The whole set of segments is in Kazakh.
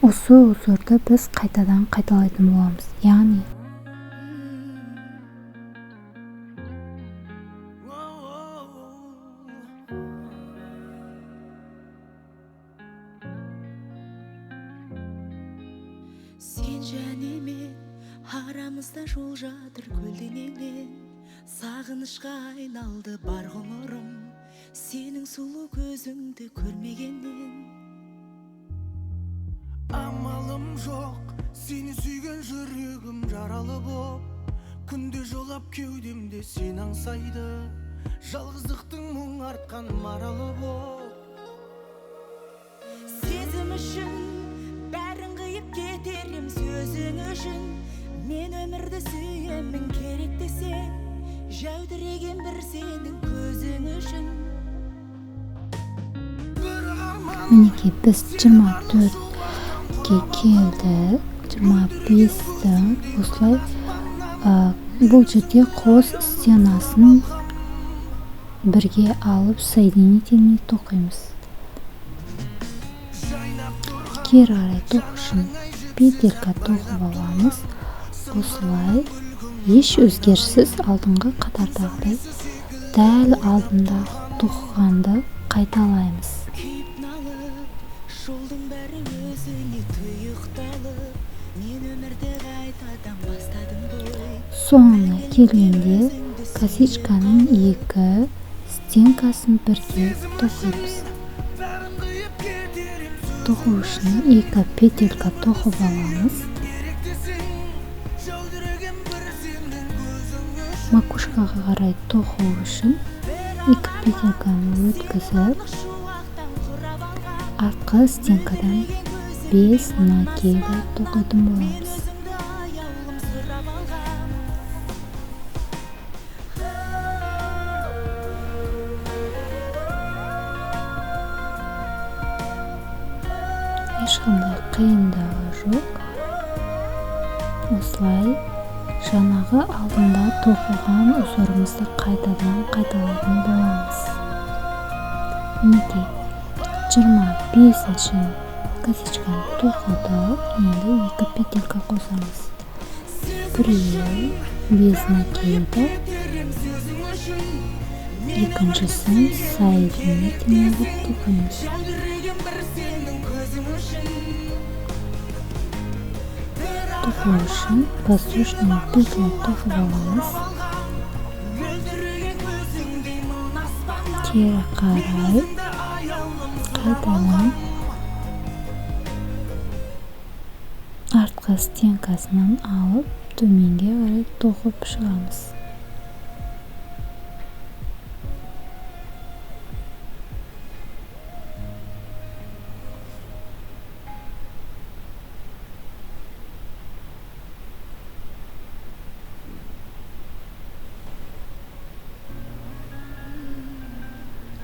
Осы узорду биз кайтадан кайталайтын болобуз. Яғни сен және мен арамызда жол жатыр көлденеңнен, сағынышқа айналды бар ғұмырым сенің сұлу көзіңді көрмегеннен. Амалым жоқ, сені сүйген жүрегім жаралы боп, күнде жолап кеудемде сен аңсайды, жалғыздықтың мұң артқан маралы боп. Сезім үшін бәрін қиып кетерім, сөзің үшін мен өмірді сүйемін, керек десең жәудіреген бір сенің көзің үшін. мінекей біз 24-ке келдік. 25-ті осылай бұл жерде қос стенасын бірге алып соединительный тоқимыз. Кері қарай тоқ үшін петелька тоқып аламыз. Осылай еш өзгеріссіз алдыңғы қатардағыдай дәл алдында тоқығанды қайталаймыз. Жолдың бәрі өзіңе тұйықталып, мен өмірді қайтадан бастадым ғой. Соңына келгенде косичканың екі стенкасын бірге тоқимыз. Тоқу үшін екі петелька тоқып аламыз. Макушкаға қарай тоқу үшін екі петельканы өткізіп, артқы стенкадан 5 накиді тоқитын боламыз. Ешқандай қиындығы жоқ. Осылай жаңағы алдында тоқыған узорымызды қайтадан қайталайтын боламыз. Мінекей 25-ші косичканы тоқыдық. Енді екі петелька қосамыз. Біреуі 5 накиді, екіншісін соединительный қылып тоқимыз. Тоқу үшін воздушный петля тоқып аламыз. Кері қарай қайтадан артқы стенкасынан алып, төменге қарай тоқып шығамыз.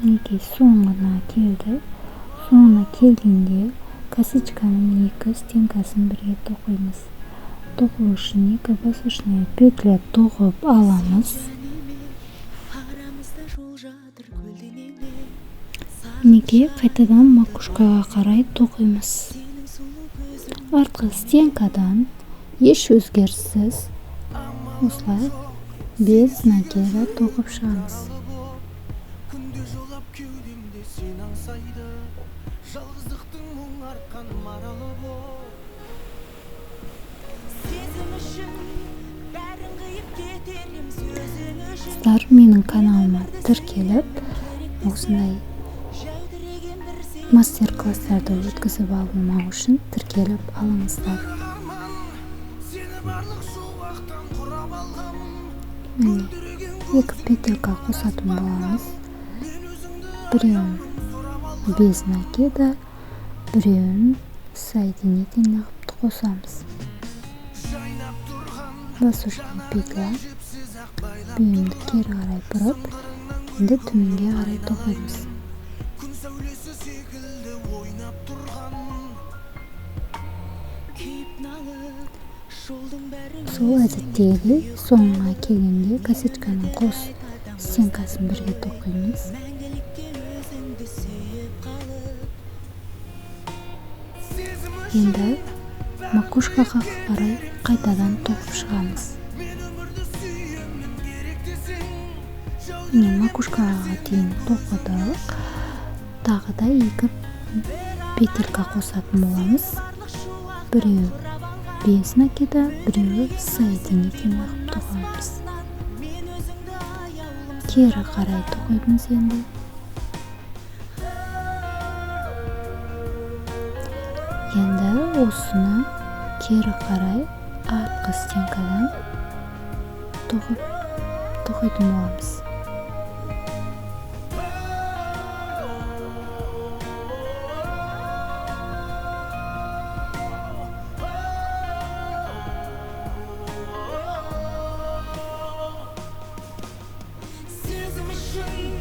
Мінекей соңына келді. Соңына келгенде косичканың екі стенкасын бірге тоқимыз. Тоқу үшін екі воздушный петля тоқып аламыз. Мінекей қайтадан макушкаға қарай тоқимыз. Артқы стенкадан еш өзгеріссіз осылай 5 накиді тоқып шығамыз. Жалғыздықтың мұң артқан маралы боп. Сіздер менің каналыма тіркеліп, осындай мастер-класстарды өткізіп алмау үшін тіркеліп алыңыздар. Міне, екі петелька қосатын боламыз. Біреуін 5 накиді, біреуін соединительный қылып қосамыз. Воздушный петля бүйімді кері қарай бұрып, енді төменге қарай тоқимыз. Сол әдеттегі соңына келгенде косичканың қос стенкасын бірге тоқимыз. Енді макушкаға қарай қайтадан тоқып шығамыз. Міне макушкаға дейін тоқыдық. Тағы да 2 петелька қосатын боламыз. Біреу без накида, біреу соединительный қылып тоқамыз. Кері қарай тоқимыз енді. Енді осыны кері қарай артқы стенкадан тоқитын боламыз. Сезім үшін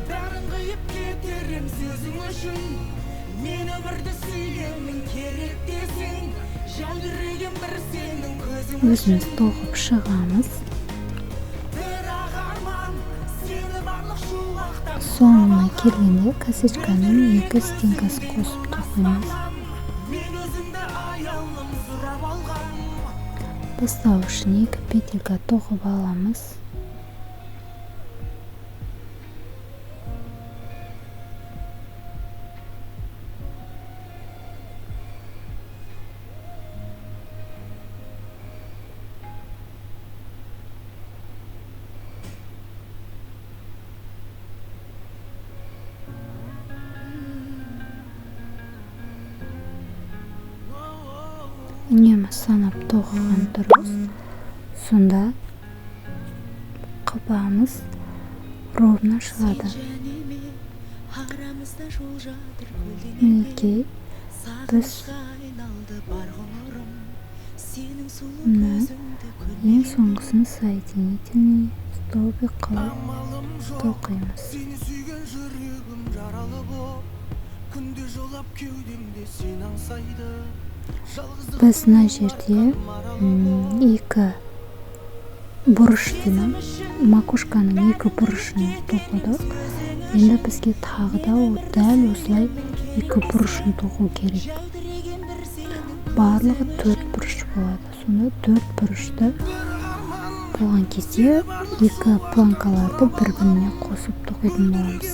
бәрін қиып кетерім сөзің үшін. Мен өмірді сүйемін керек десең, жәудіреген бір сенің көзің үшін. Өзіміз тоқып шығамыз. Бірақ арман сені барлық шуақтан Соңына келгенде косичканың 2 стенкасын қосып тоқимыз. мен өзіңді аялым сұрап алғам. Бастау үшін 2 петелька тоқып аламыз. Үнемі санап тоқыған дұрыс. Сонда қыпамыз ровно шығады. Мінекей біз ең соңғысын соединительный столбик қылып тоқимыз. Сені сүйген жүрегім жаралы боп, күнде жолап кеудемде сен аңсайды. Біз мына жерде 2 бұрыш деймін, макушканың 2 бұрышын тоқыдық. Енді бізге тағы да дәл осылай 2 бұрышын тоқу керек. Барлығы 4 бұрыш болады. Сонда 4 бұрышты болған кезде 2 планкаларды бір-біріне қосып тоқитын боламыз.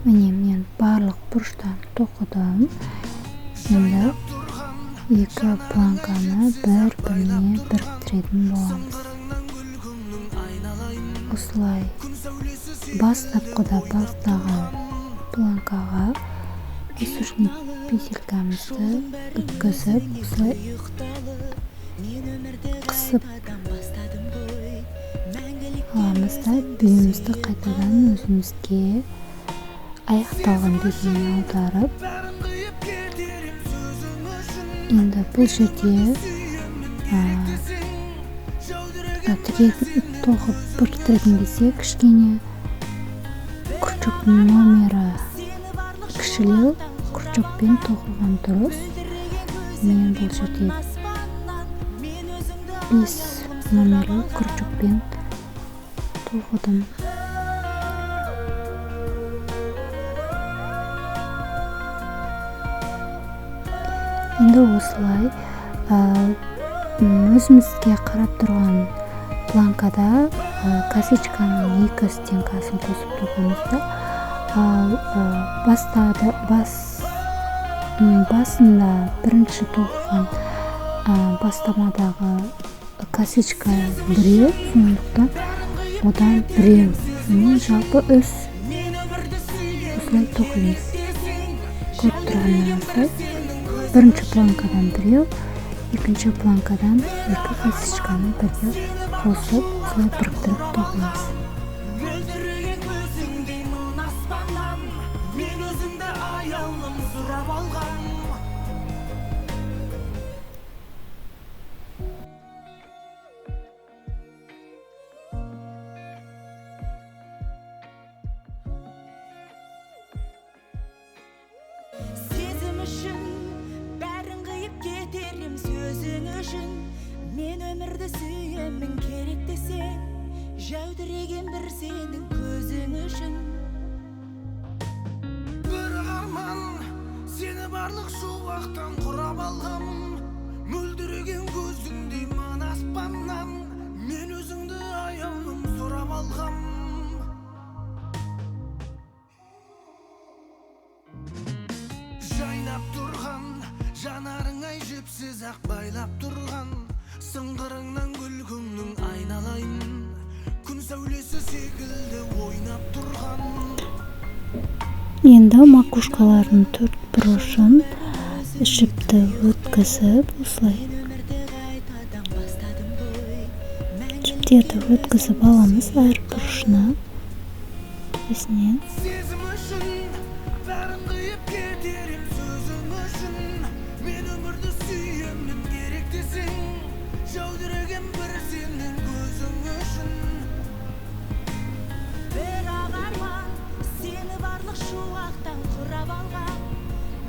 Міне мен барлық бұрыштан тоқыдым. Енді 2 планканы бір-біріне біріктіретін боламыз. Осылай бастапқыда бастаған планкаға үстіртін петелькамызды өткізіп, осылай қысып аламыз да бүйімізді қайтадан өзімізге аяқталған бетіне аударып, енді бұл жерде тоқып біріктірген кезде кішкене күрчік номері кішілеу күрчікпен тоқылған дұрыс. Мен бұл жерде 5 номері күрчікпен тоқыдым. Енді осылай өзімізге қарап тұрған планкада косичканың 2 стенкасын қосып тоқимызды. Ал басында бірінші тоқыған бастамадағы косичка біреу, сондықтан одан біреу. Жалпы үш осылай тоқимыз. Көріп тұрғандарыңыздай бірінші планкадан біреу, екінші планкадан 2 косичканы бірге қосып, осылай біріктіріп тоқимыз. Мөлдіреген көзіңдей мың аспаннан, мен өзіңді аялым сұрап алғам. Сезім үшін бәрін қиып кетерім сөзің үшін. Мен өмірді сүйемін керек десең, жәудіреген бір сенің көзің үшін. барлық шуақтан құрап алғам, мөлдіреген көзіңдей мына аспаннан, мен өзіңді аяулым сұрап алғам. Жайнап тұрған жанарыңай жіпсіз ақ байлап тұрған, сыңғырыңнан күлкіңнің айналайын, күн сәулесі секілді ойнап тұрған. Енді макушкалардың төрт бұрышын жіпті өткізіп, осылай жіптерді өткізіп аламыз әр бұрышына өзінен. Сезім үшін бәрін қиып кетерім сөзің үшін, мен өмірді сүйемін керек десең, жәудіреген бір сенің көзің үшін. Бірақ арман сені барлық шуақтан құрап алған,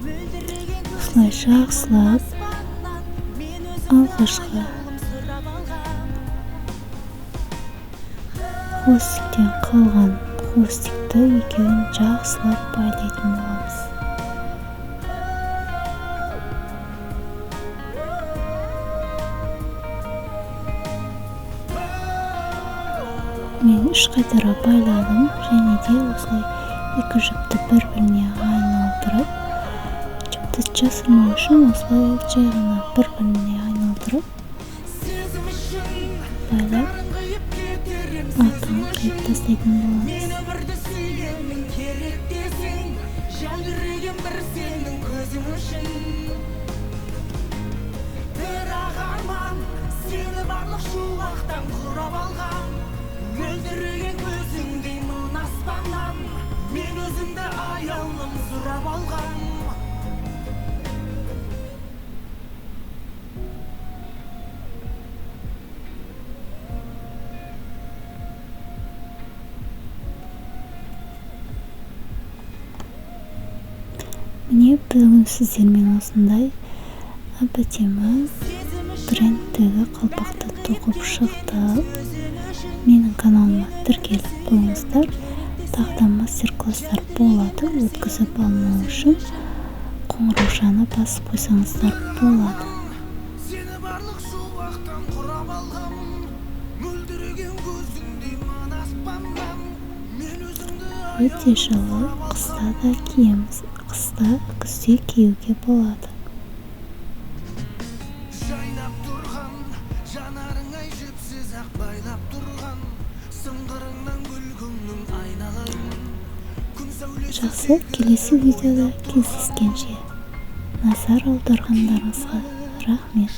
мөлдіреген Осылай жақсылап аспаннан, мен өзіңді алғашқы аяулым сұрап алған. хвостиктен қалған хвостикті екеуін жақсылап байлайтын боламыз. Мен үш қайтара байладым және де осылай екі жіпті бір-біріне айналдырып, жіпті жасырмау үшін осылай жай ғана бір-біріне айналдырып Сезім үшін байлап бәрін қиып кетерім артын қиып тастайтын боламыз. мен өмірді сүйемін керек десең, жәудіреген бір сенің көзің үшін. Бірақ арман сені барлық шуақтан құрап алған, мөлдіреген көзіңдей мына аспаннан, мен өзіңді аяулым сұрап алған. Міне бүгін сіздермен осындай әп-әдемі трендтегі қалпақты тоқып шықтық. Менің каналыма тіркеліп қойыңыздар. Тағы да мастер-класстар болады. Өткізіп алмау үшін қоңыраушаны басып қойсаңыздар болады. Сені барлық шуақтан құрап алғам, мөлдіреген көзіңдей мына аспаннан, мен өзіңді Өте жылы, қыста да киеміз. Қыста, күзде киюге болады. жайнап тұрған жанарыңай жіпсіз ақ байлап тұрған, сыңғырыңнан күлкіңнің айналайын, күн сәулесі Жақсы, келесі видеода кездескенше назар аударғандарыңызға рахмет.